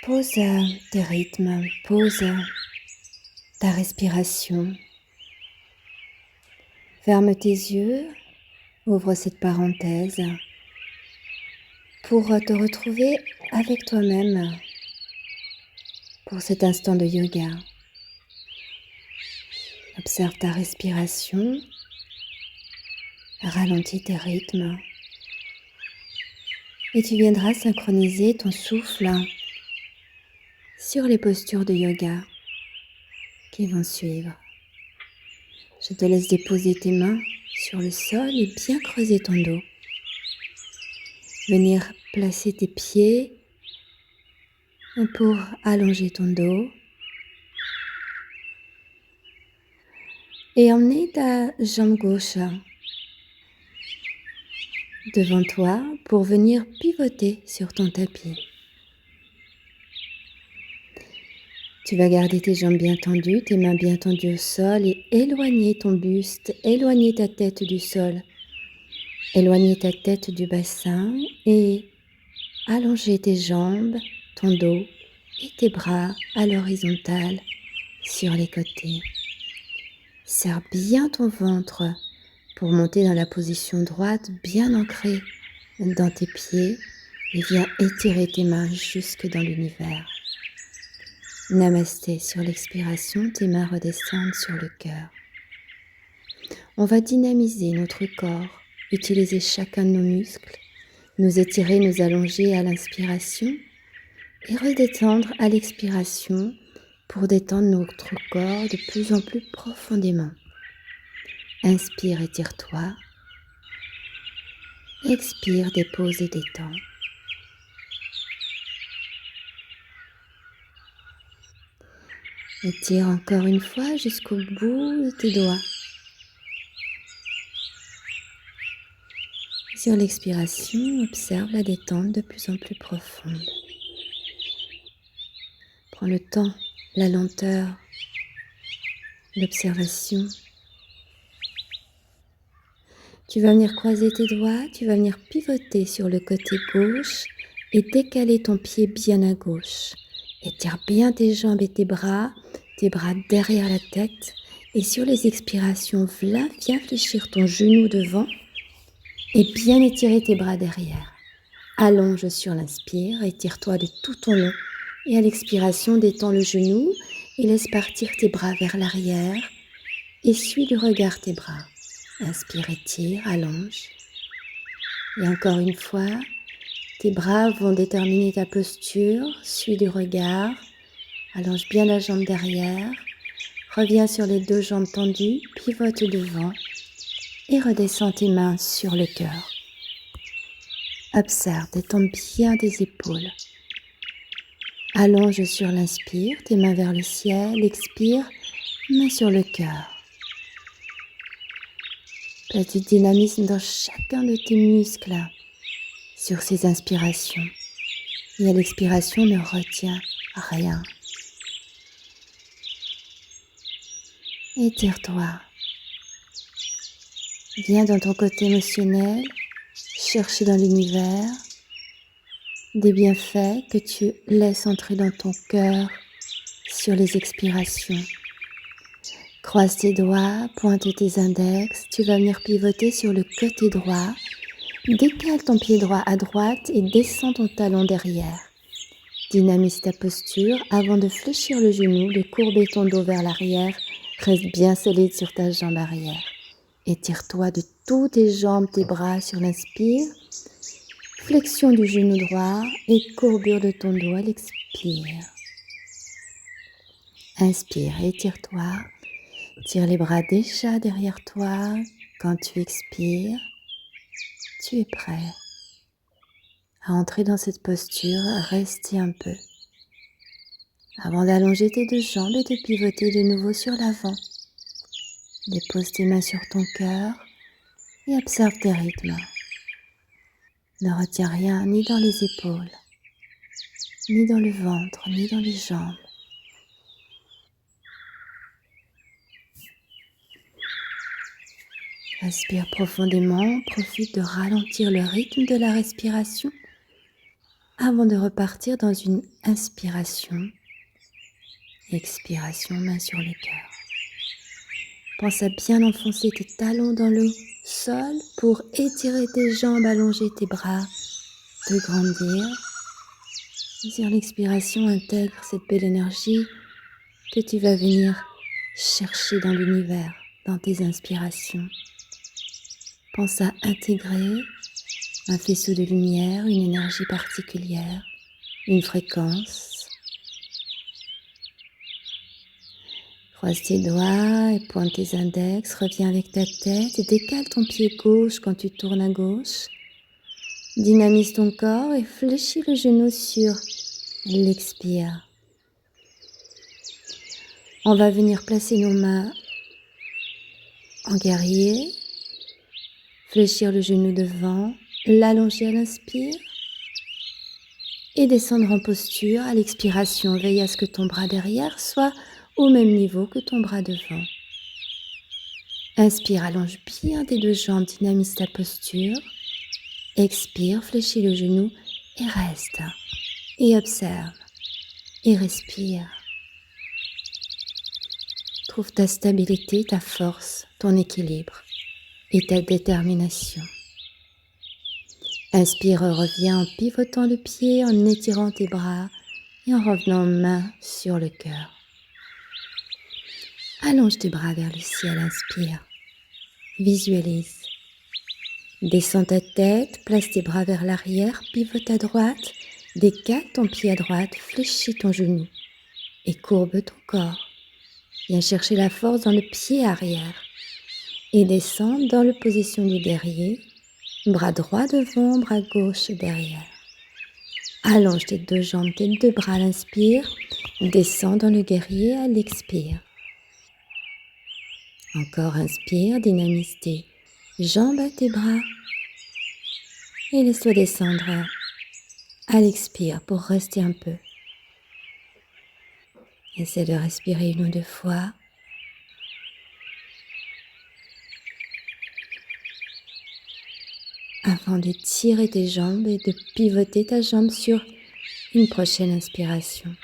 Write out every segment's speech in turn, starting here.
Pose tes rythmes, pose ta respiration. Ferme tes yeux, ouvre cette parenthèse pour te retrouver avec toi-même pour cet instant de yoga. Observe ta respiration, ralentis tes rythmes et tu viendras synchroniser ton souffle sur les postures de yoga qui vont suivre. Je te laisse déposer tes mains sur le sol et bien creuser ton dos. Venir placer tes pieds pour allonger ton dos et emmener ta jambe gauche devant toi pour venir pivoter sur ton tapis. Tu vas garder tes jambes bien tendues, tes mains bien tendues au sol et éloigner ton buste, éloigner ta tête du sol, éloigner ta tête du bassin et allonger tes jambes, ton dos et tes bras à l'horizontale sur les côtés. Serre bien ton ventre pour monter dans la position droite, bien ancrée dans tes pieds et viens étirer tes mains jusque dans l'univers. Namasté, sur l'expiration, tes mains redescendent sur le cœur. On va dynamiser notre corps, utiliser chacun de nos muscles, nous étirer, nous allonger à l'inspiration et redétendre à l'expiration pour détendre notre corps de plus en plus profondément. Inspire, étire-toi. Expire, dépose et détends. Étire encore une fois jusqu'au bout de tes doigts. Sur l'expiration, observe la détente de plus en plus profonde. Prends le temps, la lenteur, l'observation. Tu vas venir croiser tes doigts, tu vas venir pivoter sur le côté gauche et décaler ton pied bien à gauche. Étire bien tes jambes et tes bras derrière la tête. Et sur les expirations, viens fléchir ton genou devant et bien étirer tes bras derrière. Allonge sur l'inspire, étire-toi de tout ton long. Et à l'expiration, détends le genou et laisse partir tes bras vers l'arrière. Et suis du regard tes bras. Inspire, étire, allonge. Et encore une fois, tes bras vont déterminer ta posture. Suis du regard. Allonge bien la jambe derrière. Reviens sur les deux jambes tendues. Pivote devant. Et redescends tes mains sur le cœur. Observe, détends bien tes épaules. Allonge sur l'inspire, tes mains vers le ciel. Expire, main sur le cœur. Place du dynamisme dans chacun de tes muscles sur ces inspirations. Et à l'expiration, ne retiens rien. Étire-toi. Viens dans ton côté émotionnel, chercher dans l'univers des bienfaits que tu laisses entrer dans ton cœur sur les expirations. Croise tes doigts, pointe tes index, tu vas venir pivoter sur le côté droit. Décale ton pied droit à droite et descends ton talon derrière. Dynamise ta posture avant de fléchir le genou, de courber ton dos vers l'arrière. Reste bien solide sur ta jambe arrière. Étire-toi de toutes tes jambes, tes bras sur l'inspire. Flexion du genou droit et courbure de ton dos à l'expire. Inspire, étire-toi. Tire les bras déjà derrière toi. Quand tu expires, tu es prêt à entrer dans cette posture, rester un peu. Avant d'allonger tes deux jambes et de pivoter de nouveau sur l'avant. Dépose tes mains sur ton cœur et observe tes rythmes. Ne retiens rien ni dans les épaules, ni dans le ventre, ni dans les jambes. Respire profondément, profite de ralentir le rythme de la respiration avant de repartir dans une inspiration. Expiration, main sur le cœur. Pense à bien enfoncer tes talons dans le sol pour étirer tes jambes, allonger tes bras, te grandir. Et sur l'expiration, intègre cette belle énergie que tu vas venir chercher dans l'univers, dans tes inspirations. Pense à intégrer un faisceau de lumière, une énergie particulière, une fréquence. Croise tes doigts et pointe tes index, reviens avec ta tête et décale ton pied gauche quand tu tournes à gauche. Dynamise ton corps et fléchis le genou sur l'expire. On va venir placer nos mains en guerrier, fléchir le genou devant, l'allonger à l'inspire et descendre en posture à l'expiration. Veille à ce que ton bras derrière soit au même niveau que ton bras devant. Inspire, allonge bien tes deux jambes, dynamise ta posture. Expire, fléchis le genou et reste. Et observe. Et respire. Trouve ta stabilité, ta force, ton équilibre et ta détermination. Inspire, reviens en pivotant le pied, en étirant tes bras et en revenant main sur le cœur. Allonge tes bras vers le ciel, inspire. Visualise. Descends ta tête, place tes bras vers l'arrière, pivote à droite, décale ton pied à droite, fléchis ton genou et courbe ton corps. Viens chercher la force dans le pied arrière et descends dans la position du guerrier, bras droit devant, bras gauche derrière. Allonge tes deux jambes, tes deux bras à l'inspire, descends dans le guerrier à l'expire. Encore inspire, dynamise tes jambes à tes bras et laisse-toi descendre à l'expire pour rester un peu. Essaie de respirer une ou deux fois. Avant de tirer tes jambes et de pivoter ta jambe sur une prochaine inspiration.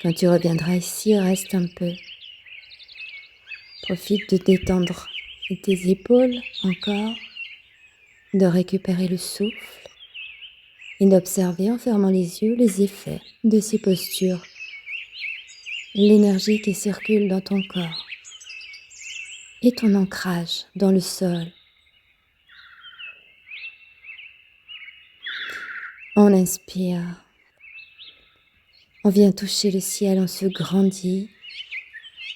Quand tu reviendras ici, reste un peu. Profite de détendre tes épaules encore, de récupérer le souffle et d'observer en fermant les yeux les effets de ces postures, l'énergie qui circule dans ton corps et ton ancrage dans le sol. On inspire, on vient toucher le ciel, on se grandit.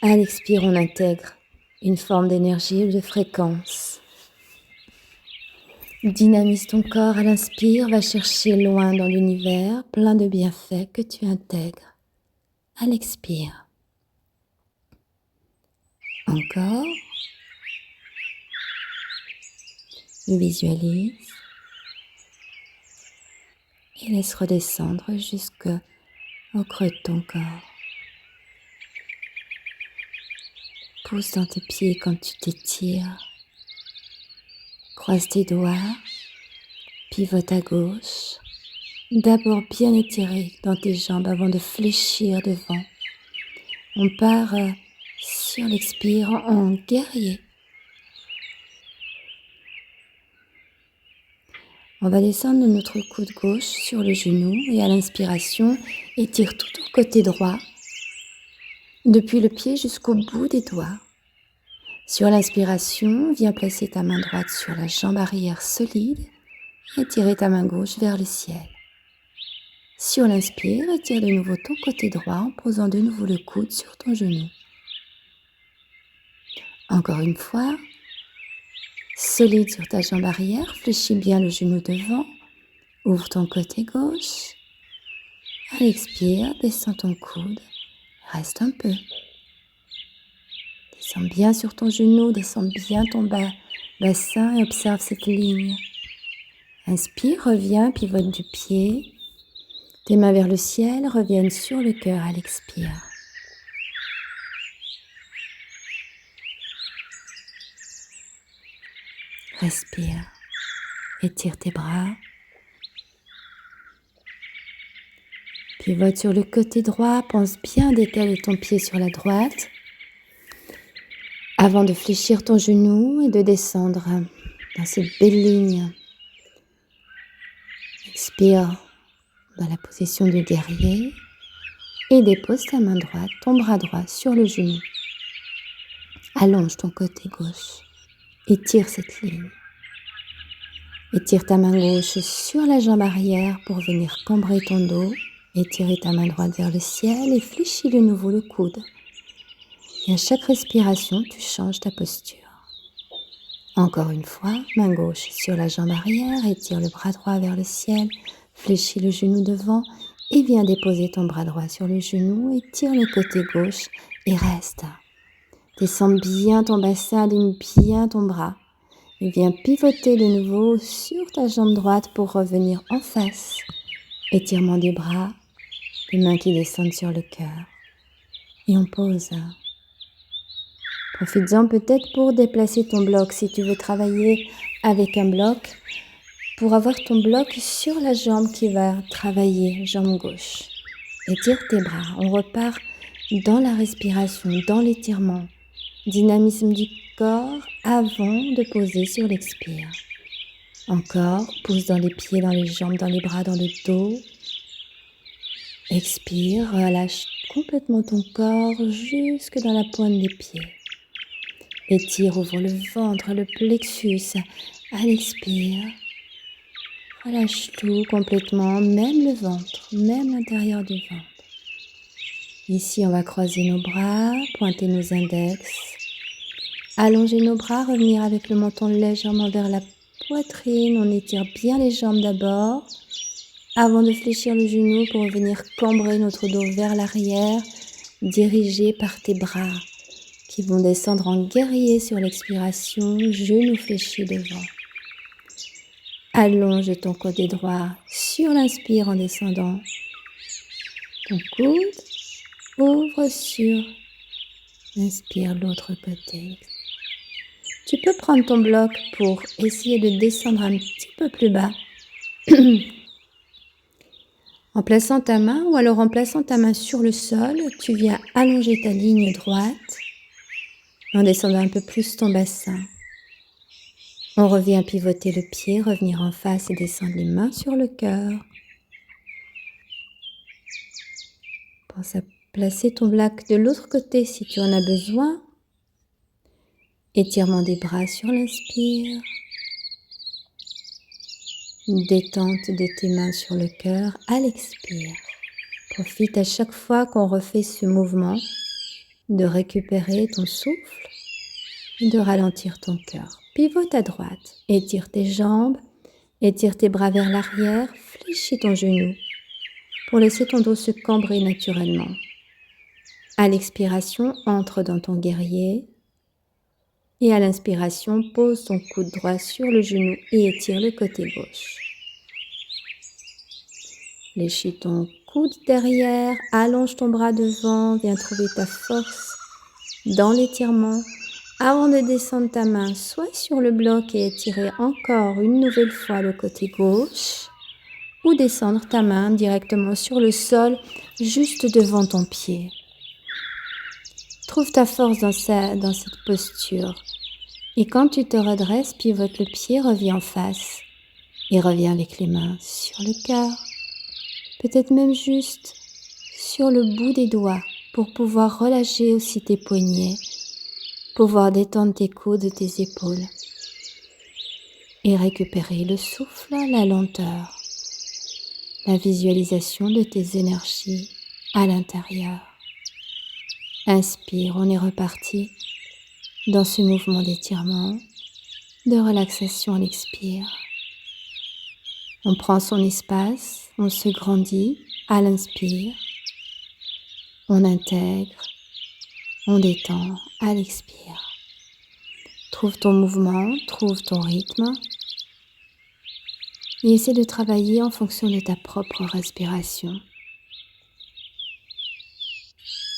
À l'expire, on intègre une forme d'énergie ou de fréquence. Dynamise ton corps à l'inspire, va chercher loin dans l'univers, plein de bienfaits que tu intègres. À l'expire. Encore. Visualise. Et laisse redescendre jusqu'au creux de ton corps. Pousse dans tes pieds quand tu t'étires. Croise tes doigts. Pivote à gauche. D'abord bien étiré dans tes jambes avant de fléchir devant. On part sur l'expire en guerrier. On va descendre de notre coude gauche sur le genou et à l'inspiration, étire tout ton côté droit, depuis le pied jusqu'au bout des doigts. Sur l'inspiration, viens placer ta main droite sur la jambe arrière solide et étirer ta main gauche vers le ciel. Sur l'inspire, étire de nouveau ton côté droit en posant de nouveau le coude sur ton genou. Encore une fois, solide sur ta jambe arrière, fléchis bien le genou devant, ouvre ton côté gauche. À l'expire, descends ton coude, reste un peu. Descends bien sur ton genou, descends bien ton bassin et observe cette ligne. Inspire, reviens, pivote du pied. Tes mains vers le ciel reviennent sur le cœur à l'expire. Respire, étire tes bras. Pivote sur le côté droit, pense bien décaler ton pied sur la droite avant de fléchir ton genou et de descendre dans cette belle ligne. Expire dans la position du guerrier et dépose ta main droite, ton bras droit sur le genou. Allonge ton côté gauche, étire cette ligne. Étire ta main gauche sur la jambe arrière pour venir cambrer ton dos. Étire ta main droite vers le ciel et fléchis de nouveau le coude. Et à chaque respiration, tu changes ta posture. Encore une fois, main gauche sur la jambe arrière, étire le bras droit vers le ciel, fléchis le genou devant et viens déposer ton bras droit sur le genou, étire le côté gauche et reste. Descends bien ton bassin, aligne bien ton bras. Et viens pivoter de nouveau sur ta jambe droite pour revenir en face. Étirement des bras, les mains qui descendent sur le cœur. Et on pose. Profites-en peut-être pour déplacer ton bloc si tu veux travailler avec un bloc. Pour avoir ton bloc sur la jambe qui va travailler, jambe gauche. Étire tes bras. On repart dans la respiration, dans l'étirement. Dynamisme du corps avant de poser sur l'expire. Encore, pousse dans les pieds, dans les jambes, dans les bras, dans le dos. Expire, relâche complètement ton corps jusque dans la pointe des pieds. Étire, ouvre le ventre, le plexus. À l'expire, relâche tout complètement, même le ventre, même l'intérieur du ventre. Ici, on va croiser nos bras, pointer nos index. Allonger nos bras, revenir avec le menton légèrement vers la poitrine. On étire bien les jambes d'abord, avant de fléchir le genou pour venir cambrer notre dos vers l'arrière, dirigé par tes bras qui vont descendre en guerrier sur l'expiration, genoux fléchis devant. Allonge ton côté droit sur l'inspire en descendant. Ton coude ouvre sur l'inspire l'autre côté. Tu peux prendre ton bloc pour essayer de descendre un petit peu plus bas en plaçant ta main ou alors en plaçant ta main sur le sol, tu viens allonger ta ligne droite en descendant un peu plus ton bassin. On revient pivoter le pied, revenir en face et descendre les mains sur le cœur. Pense à placer ton bloc de l'autre côté si tu en as besoin. Étirement des bras sur l'inspire. Détente de tes mains sur le cœur à l'expire. Profite à chaque fois qu'on refait ce mouvement de récupérer ton souffle et de ralentir ton cœur. Pivote à droite, étire tes jambes, étire tes bras vers l'arrière, fléchis ton genou pour laisser ton dos se cambrer naturellement. À l'expiration, entre dans ton guerrier. Et à l'inspiration, pose ton coude droit sur le genou et étire le côté gauche. Fléchis ton coude derrière, allonge ton bras devant, viens trouver ta force dans l'étirement avant de descendre ta main soit sur le bloc et étirer encore une nouvelle fois le côté gauche ou descendre ta main directement sur le sol juste devant ton pied. Trouve ta force dans cette posture. Et quand tu te redresses, pivote le pied, reviens en face et reviens avec les mains sur le cœur. Peut-être même juste sur le bout des doigts pour pouvoir relâcher aussi tes poignets, pouvoir détendre tes coudes, tes épaules et récupérer le souffle, la lenteur, la visualisation de tes énergies à l'intérieur. Inspire, on est reparti dans ce mouvement d'étirement, de relaxation à l'expire. On prend son espace, on se grandit à l'inspire, on intègre, on détend à l'expire. Trouve ton mouvement, trouve ton rythme et essaie de travailler en fonction de ta propre respiration.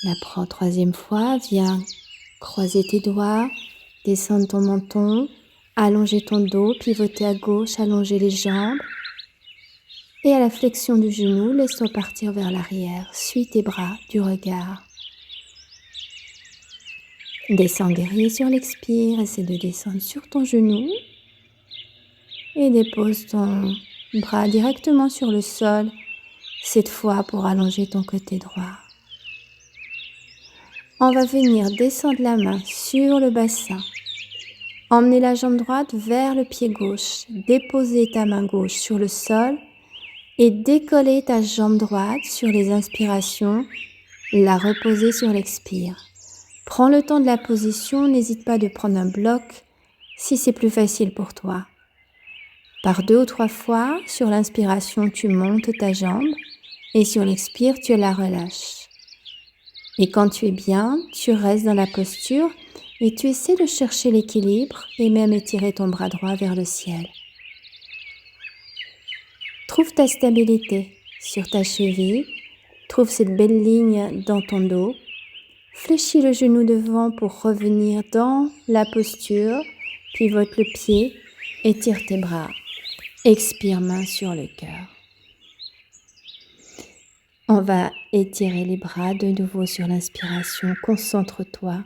La troisième fois, viens croiser tes doigts, descendre ton menton, allonger ton dos, pivoter à gauche, allonger les jambes. Et à la flexion du genou, laisse-toi partir vers l'arrière. Suis tes bras du regard. Descends guerrier sur l'expire. Essaie de descendre sur ton genou. Et dépose ton bras directement sur le sol. Cette fois pour allonger ton côté droit. On va venir descendre la main sur le bassin. Emmener la jambe droite vers le pied gauche. Déposer ta main gauche sur le sol. Et décoller ta jambe droite sur les inspirations, la reposer sur l'expire. Prends le temps de la position, n'hésite pas de prendre un bloc si c'est plus facile pour toi. Par 2 ou 3 fois, sur l'inspiration, tu montes ta jambe et sur l'expire, tu la relâches. Et quand tu es bien, tu restes dans la posture et tu essaies de chercher l'équilibre et même étirer ton bras droit vers le ciel. Trouve ta stabilité sur ta cheville, trouve cette belle ligne dans ton dos. Fléchis le genou devant pour revenir dans la posture, pivote le pied, étire tes bras. Expire, main sur le cœur. On va étirer les bras de nouveau sur l'inspiration, concentre-toi,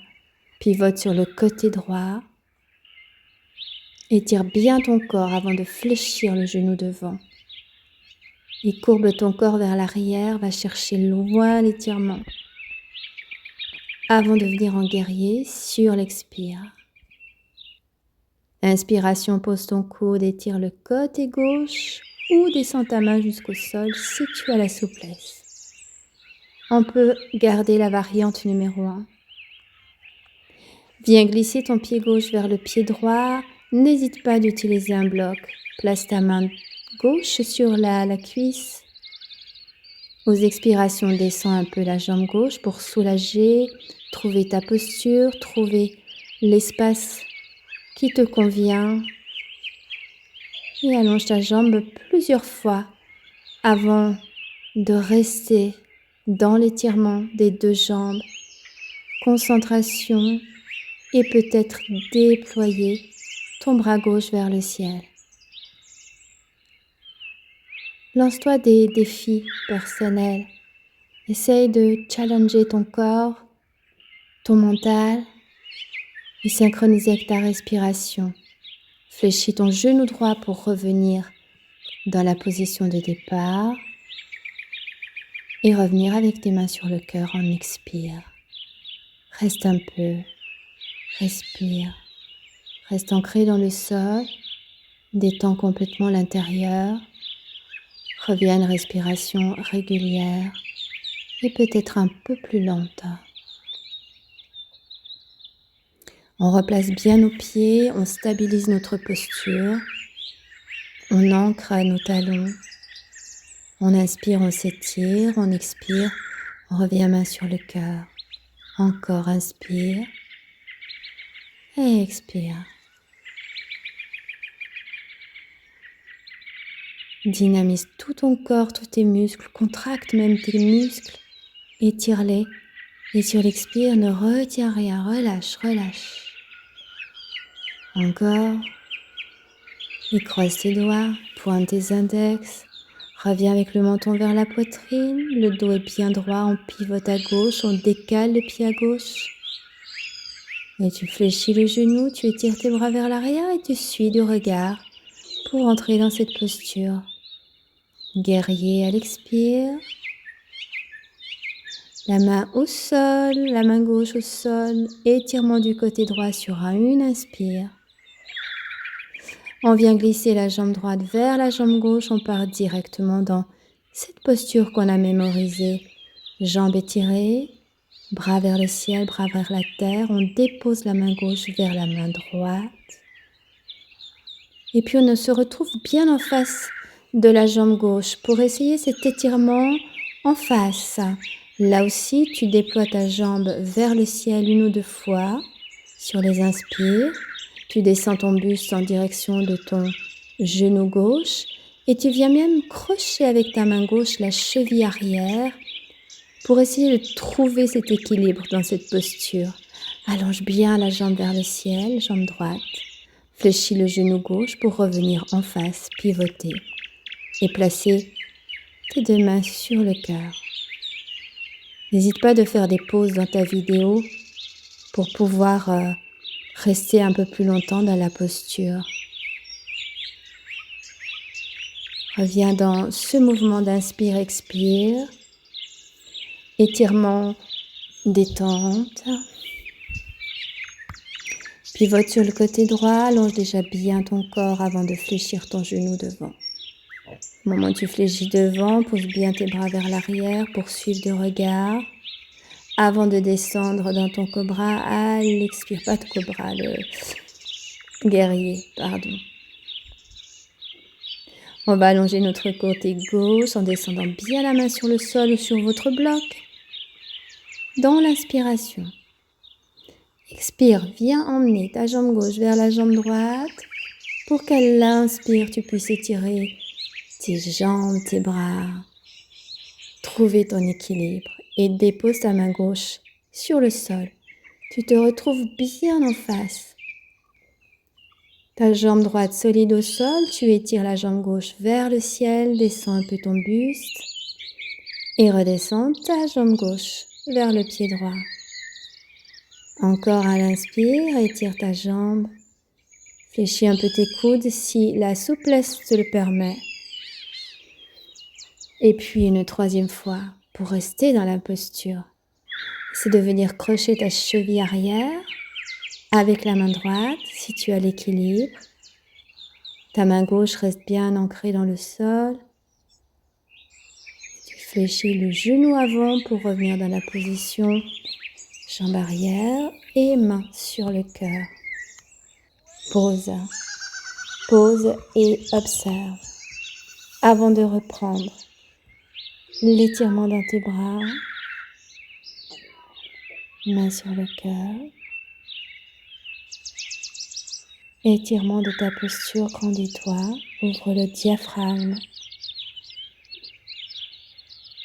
pivote sur le côté droit. Étire bien ton corps avant de fléchir le genou devant. Et courbe ton corps vers l'arrière, va chercher loin l'étirement. Avant de venir en guerrier, sur l'expire. Inspiration, pose ton coude, étire le côté gauche ou descends ta main jusqu'au sol si tu as la souplesse. On peut garder la variante numéro 1. Viens glisser ton pied gauche vers le pied droit. N'hésite pas d'utiliser un bloc. Place ta main gauche sur la cuisse. Aux expirations, descends un peu la jambe gauche pour soulager, trouver ta posture, trouver l'espace qui te convient. Et allonge ta jambe plusieurs fois avant de rester dans l'étirement des 2 jambes. Concentration et peut-être déployer ton bras gauche vers le ciel. Lance-toi des défis personnels. Essaye de challenger ton corps, ton mental et synchroniser avec ta respiration. Fléchis ton genou droit pour revenir dans la position de départ et revenir avec tes mains sur le cœur en expire. Reste un peu, respire, reste ancré dans le sol, détends complètement l'intérieur. Reviens à une respiration régulière et peut-être un peu plus lente. On replace bien nos pieds, on stabilise notre posture, on ancre à nos talons. On inspire, on s'étire, on expire, on revient main sur le cœur. Encore inspire et expire. Dynamise tout ton corps, tous tes muscles, contracte même tes muscles, étire-les. Et sur l'expire, ne retiens rien, relâche, relâche. Encore. Et croise tes doigts, pointe tes index. Reviens avec le menton vers la poitrine, le dos est bien droit, on pivote à gauche, on décale le pied à gauche. Et tu fléchis le genou, tu étires tes bras vers l'arrière et tu suis du regard pour entrer dans cette posture. Guerrier à l'expire. La main au sol, la main gauche au sol, étirement du côté droit sur une inspire. On vient glisser la jambe droite vers la jambe gauche, on part directement dans cette posture qu'on a mémorisée. Jambes étirées, bras vers le ciel, bras vers la terre, on dépose la main gauche vers la main droite. Et puis on se retrouve bien en face de la jambe gauche pour essayer cet étirement en face. Là aussi, tu déploies ta jambe vers le ciel 1 ou 2 fois sur les inspires. Tu descends ton buste en direction de ton genou gauche et tu viens même crocher avec ta main gauche la cheville arrière pour essayer de trouver cet équilibre dans cette posture. Allonge bien la jambe vers le ciel, jambe droite. Fléchis le genou gauche pour revenir en face, pivoter et placer tes deux mains sur le cœur. N'hésite pas de faire des pauses dans ta vidéo pour pouvoir rester un peu plus longtemps dans la posture. Reviens dans ce mouvement d'inspire-expire, étirement, détente. Pivote sur le côté droit, allonge déjà bien ton corps avant de fléchir ton genou devant. Au moment où tu fléchis devant, pose bien tes bras vers l'arrière, poursuive de regard. Avant de descendre dans ton cobra, à l'expire, pas de cobra, le guerrier, pardon. On va allonger notre côté gauche en descendant bien la main sur le sol ou sur votre bloc. Dans l'inspiration. Expire, viens emmener ta jambe gauche vers la jambe droite. Pour qu'à l'inspire, tu puisses étirer tes jambes, tes bras. Trouver ton équilibre et dépose ta main gauche sur le sol. Tu te retrouves bien en face. Ta jambe droite solide au sol, tu étires la jambe gauche vers le ciel, descends un peu ton buste et redescends ta jambe gauche vers le pied droit. Encore à l'inspire, étire ta jambe, fléchis un peu tes coudes si la souplesse te le permet. Et puis une troisième fois, pour rester dans la posture, c'est de venir crocher ta cheville arrière avec la main droite si tu as l'équilibre. Ta main gauche reste bien ancrée dans le sol. Tu fléchis le genou avant pour revenir dans la position jambe arrière et main sur le cœur. Pause. Pause et observe. Avant de reprendre l'étirement dans tes bras, main sur le cœur. Étirement de ta posture, grandis-toi, ouvre le diaphragme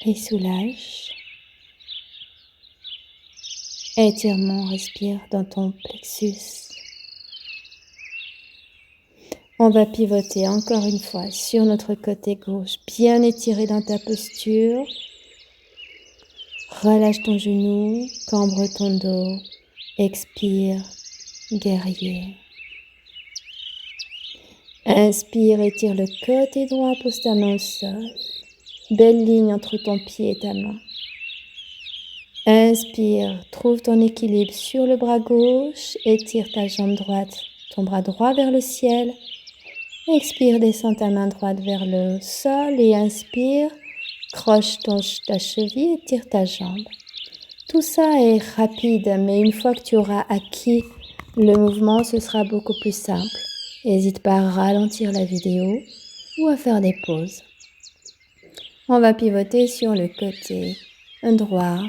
et soulage. Étirement, respire dans ton plexus. On va pivoter encore une fois sur notre côté gauche, bien étiré dans ta posture. Relâche ton genou, cambre ton dos, expire, guerrier. Inspire, étire le côté droit, pose ta main au sol. Belle ligne entre ton pied et ta main. Inspire, trouve ton équilibre sur le bras gauche, étire ta jambe droite, ton bras droit vers le ciel. Expire, descends ta main droite vers le sol et inspire, croche ta cheville, étire ta jambe. Tout ça est rapide, mais une fois que tu auras acquis le mouvement, ce sera beaucoup plus simple. N'hésite pas à ralentir la vidéo ou à faire des pauses. On va pivoter sur le côté droit.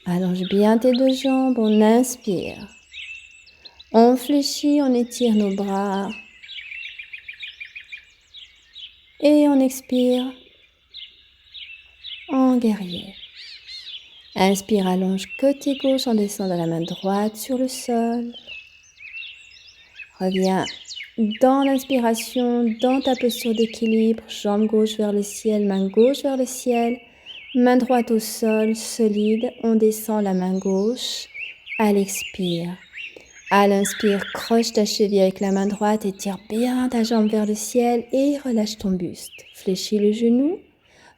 Allonge bien tes deux jambes, on inspire. On fléchit, on étire nos bras. Et on expire en guerrier. Inspire, allonge côté gauche en descendant la main droite sur le sol. Reviens dans l'inspiration, dans ta posture d'équilibre, jambe gauche vers le ciel, main gauche vers le ciel, main droite au sol, solide, on descend la main gauche, à l'expire. À l'inspire, croche ta cheville avec la main droite, étire bien ta jambe vers le ciel et relâche ton buste. Fléchis le genou,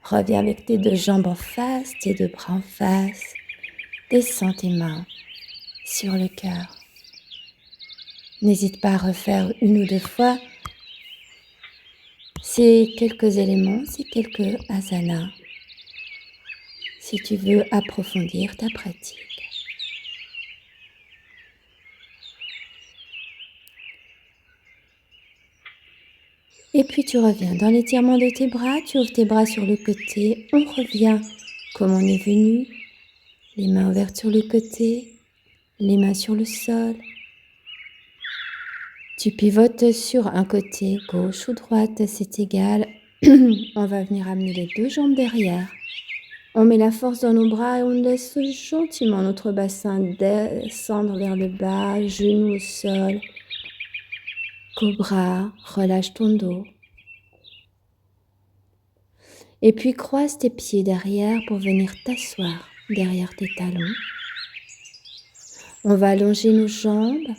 reviens avec tes deux jambes en face, tes deux bras en face, descends tes mains sur le cœur. N'hésite pas à refaire une ou deux fois ces quelques éléments, ces quelques asanas, si tu veux approfondir ta pratique. Et puis tu reviens dans l'étirement de tes bras, tu ouvres tes bras sur le côté, on revient comme on est venu, les mains ouvertes sur le côté, les mains sur le sol. Tu pivotes sur un côté, gauche ou droite, c'est égal. On va venir amener les deux jambes derrière. On met la force dans nos bras et on laisse gentiment notre bassin descendre vers le bas, genoux au sol. Cobra, relâche ton dos. Et puis croise tes pieds derrière pour venir t'asseoir derrière tes talons. On va allonger nos jambes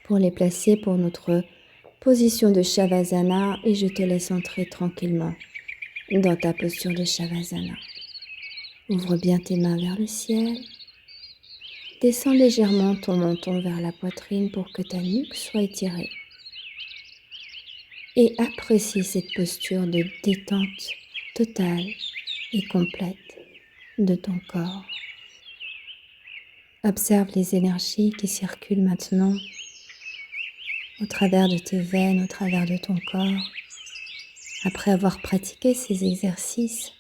pour les placer pour notre position de Shavasana et je te laisse entrer tranquillement dans ta posture de Shavasana. Ouvre bien tes mains vers le ciel. Descends légèrement ton menton vers la poitrine pour que ta nuque soit étirée. Et apprécie cette posture de détente totale et complète de ton corps. Observe les énergies qui circulent maintenant au travers de tes veines, au travers de ton corps. Après avoir pratiqué ces exercices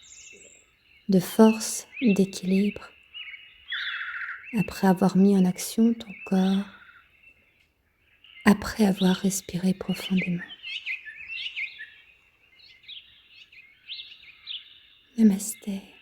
de force, d'équilibre, après avoir mis en action ton corps, après avoir respiré profondément. Namasté.